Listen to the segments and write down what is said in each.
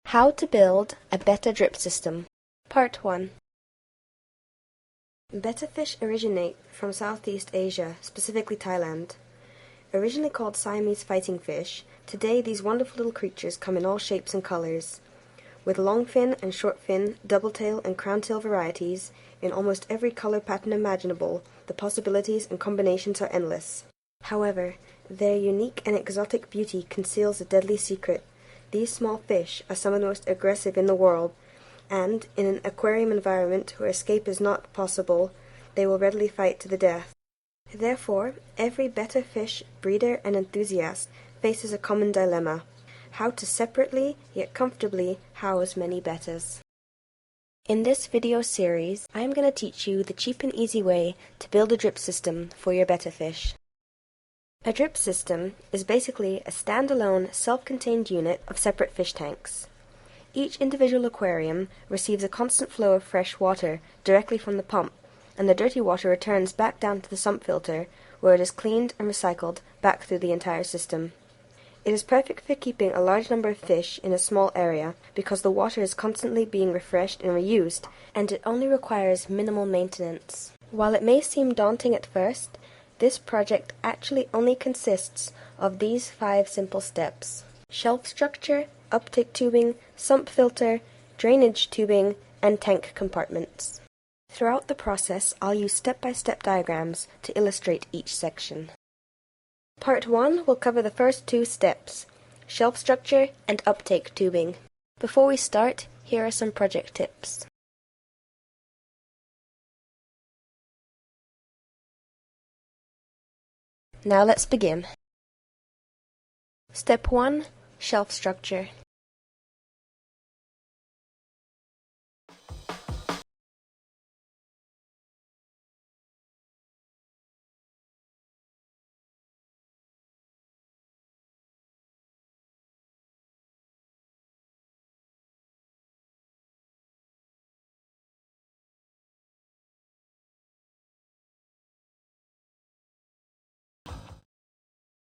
How to build a Betta drip system. Part 1. Betta fish originate from Southeast Asia, specifically Thailand. Originally called Siamese fighting fish, today these wonderful little creatures come in all shapes and colors. With long fin and short fin, double tail and crown tail varieties, in almost every color pattern imaginable, the possibilities and combinations are endless. However, their unique and exotic beauty conceals a deadly secret. These small fish are some of the most aggressive in the world, and, in an aquarium environment where escape is not possible, they will readily fight to the death. Therefore, every Betta fish breeder and enthusiast faces a common dilemma: how to separately, yet comfortably, house many Bettas. In this video series, I am going to teach you the cheap and easy way to build a drip system for your Betta fish. A drip system is basically a standalone, self-contained unit of separate fish tanks. Each individual aquarium receives a constant flow of fresh water directly from the pump, and the dirty water returns back down to the sump filter, where it is cleaned and recycled back through the entire system. It is perfect for keeping a large number of fish in a small area because the water is constantly being refreshed and reused, and it only requires minimal maintenance. While it may seem daunting at first, this project actually only consists of these 5 simple steps: shelf structure, uptake tubing, sump filter, drainage tubing, and tank compartments. Throughout the process, I'll use step-by-step diagrams to illustrate each section. Part 1 will cover the first 2 steps: shelf structure and uptake tubing. Before we start, here are some project tips. Now let's begin. Step 1. Shelf structure.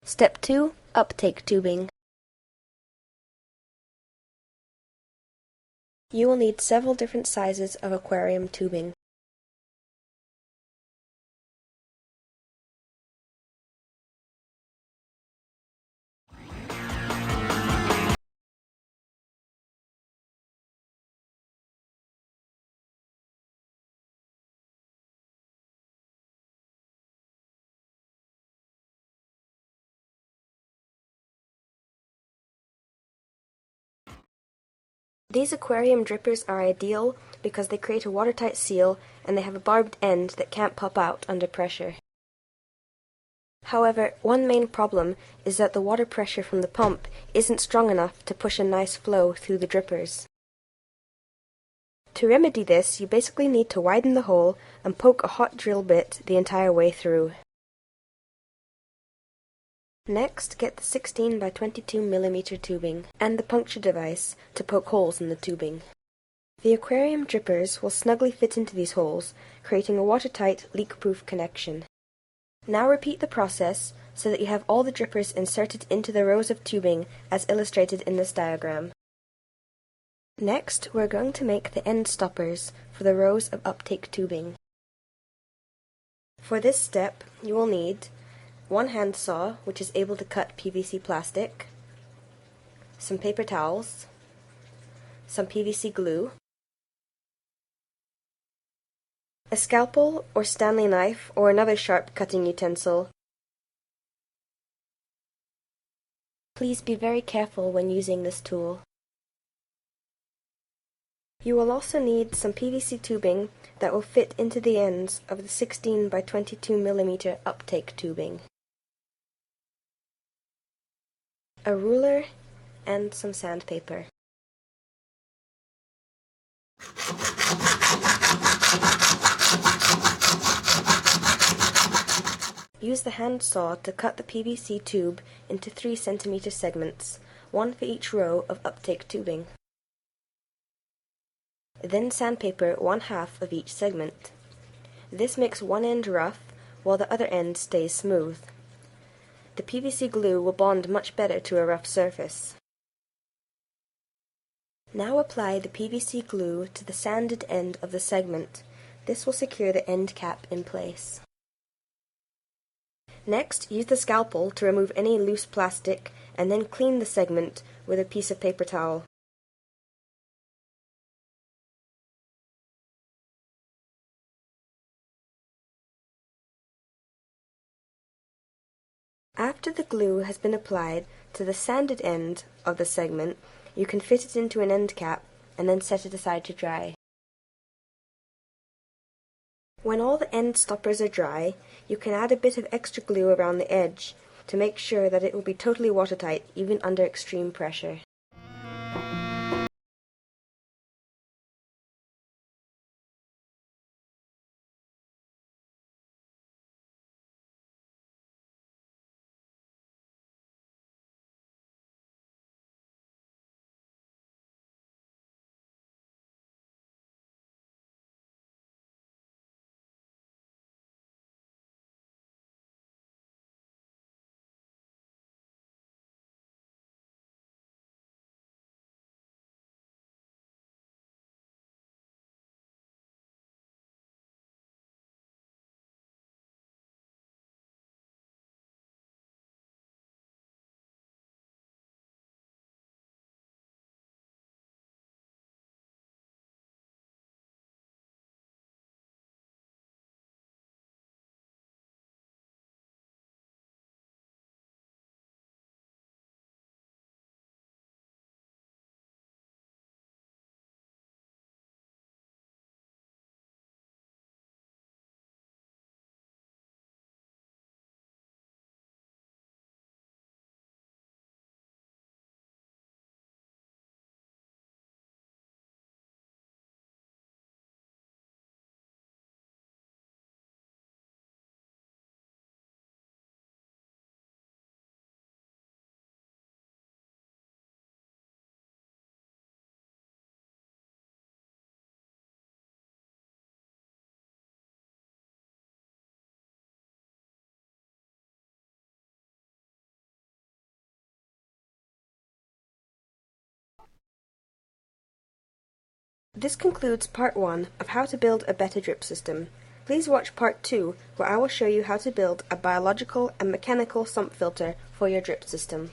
Step 2. Uptake tubing. You will need several different sizes of aquarium tubing. These aquarium drippers are ideal because they create a watertight seal and they have a barbed end that can't pop out under pressure. However, one main problem is that the water pressure from the pump isn't strong enough to push a nice flow through the drippers. To remedy this, you basically need to widen the hole and poke a hot drill bit the entire way through. Next, get the 16 by 22 mm tubing and the puncture device to poke holes in the tubing. The aquarium drippers will snugly fit into these holes, creating a watertight, leak-proof connection. Now repeat the process so that you have all the drippers inserted into the rows of tubing as illustrated in this diagram. Next, we're going to make the end stoppers for the rows of uptake tubing. For this step, you will need one hand saw, which is able to cut PVC plastic, some paper towels, some PVC glue, a scalpel or Stanley knife or another sharp cutting utensil. Please be very careful when using this tool. You will also need some PVC tubing that will fit into the ends of the 16 by 22 mm uptake tubing, a ruler, and some sandpaper. Use the hand saw to cut the PVC tube into 3 cm segments, one for each row of uptake tubing. Then sandpaper 1/2 of each segment. This makes one end rough, while the other end stays smooth. The PVC glue will bond much better to a rough surface. Now apply the PVC glue to the sanded end of the segment. This will secure the end cap in place. Next, use the scalpel to remove any loose plastic and then clean the segment with a piece of paper towel. After the glue has been applied to the sanded end of the segment, you can fit it into an end cap and then set it aside to dry. When all the end stoppers are dry, you can add a bit of extra glue around the edge to make sure that it will be totally watertight even under extreme pressure. This concludes part 1 of how to build a Betta drip system. Please watch part 2 where I will show you how to build a biological and mechanical sump filter for your drip system.